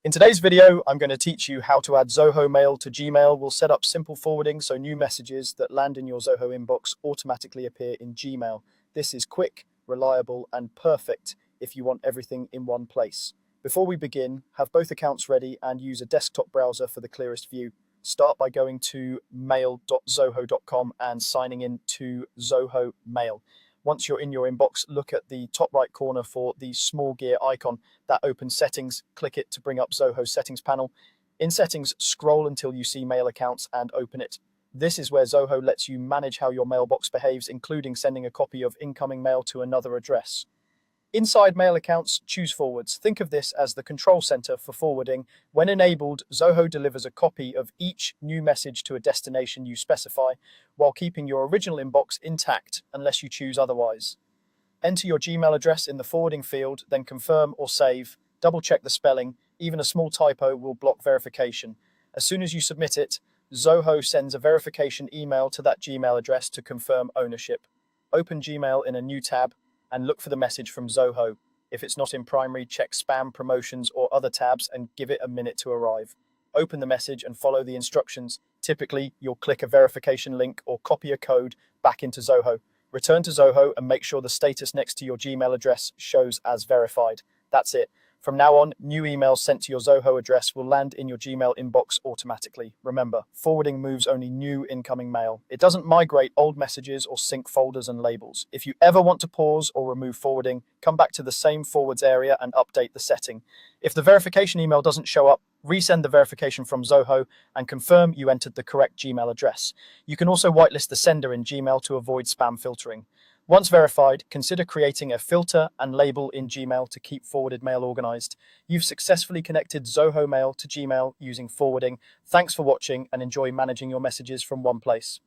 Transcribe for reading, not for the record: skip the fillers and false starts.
In today's video, I'm going to teach you how to add Zoho Mail to Gmail. We'll set up simple forwarding so new messages that land in your Zoho inbox automatically appear in Gmail. This is quick, reliable, and perfect if you want everything in one place. Before we begin, have both accounts ready and use a desktop browser for the clearest view. Start by going to mail.zoho.com and signing in to Zoho Mail. Once you're in your inbox, look at the top right corner for the small gear icon that opens settings. Click it to bring up Zoho's settings panel. In settings, scroll until you see mail accounts and open it. This is where Zoho lets you manage how your mailbox behaves, including sending a copy of incoming mail to another address. Inside mail accounts, choose forwards. Think of this as the control center for forwarding. When enabled, Zoho delivers a copy of each new message to a destination you specify, while keeping your original inbox intact unless you choose otherwise. Enter your Gmail address in the forwarding field, then confirm or save. Double check the spelling. Even a small typo will block verification. As soon as you submit it, Zoho sends a verification email to that Gmail address to confirm ownership. Open Gmail in a new tab and look for the message from Zoho. If it's not in primary, check spam, promotions, or other tabs and give it a minute to arrive. Open the message and follow the instructions. Typically, you'll click a verification link or copy a code back into Zoho. Return to Zoho and make sure the status next to your Gmail address shows as verified. That's it. From now on, new emails sent to your Zoho address will land in your Gmail inbox automatically. Remember, forwarding moves only new incoming mail. It doesn't migrate old messages or sync folders and labels. If you ever want to pause or remove forwarding, come back to the same forwards area and update the setting. If the verification email doesn't show up, resend the verification from Zoho and confirm you entered the correct Gmail address. You can also whitelist the sender in Gmail to avoid spam filtering. Once verified, consider creating a filter and label in Gmail to keep forwarded mail organized. You've successfully connected Zoho Mail to Gmail using forwarding. Thanks for watching and enjoy managing your messages from one place.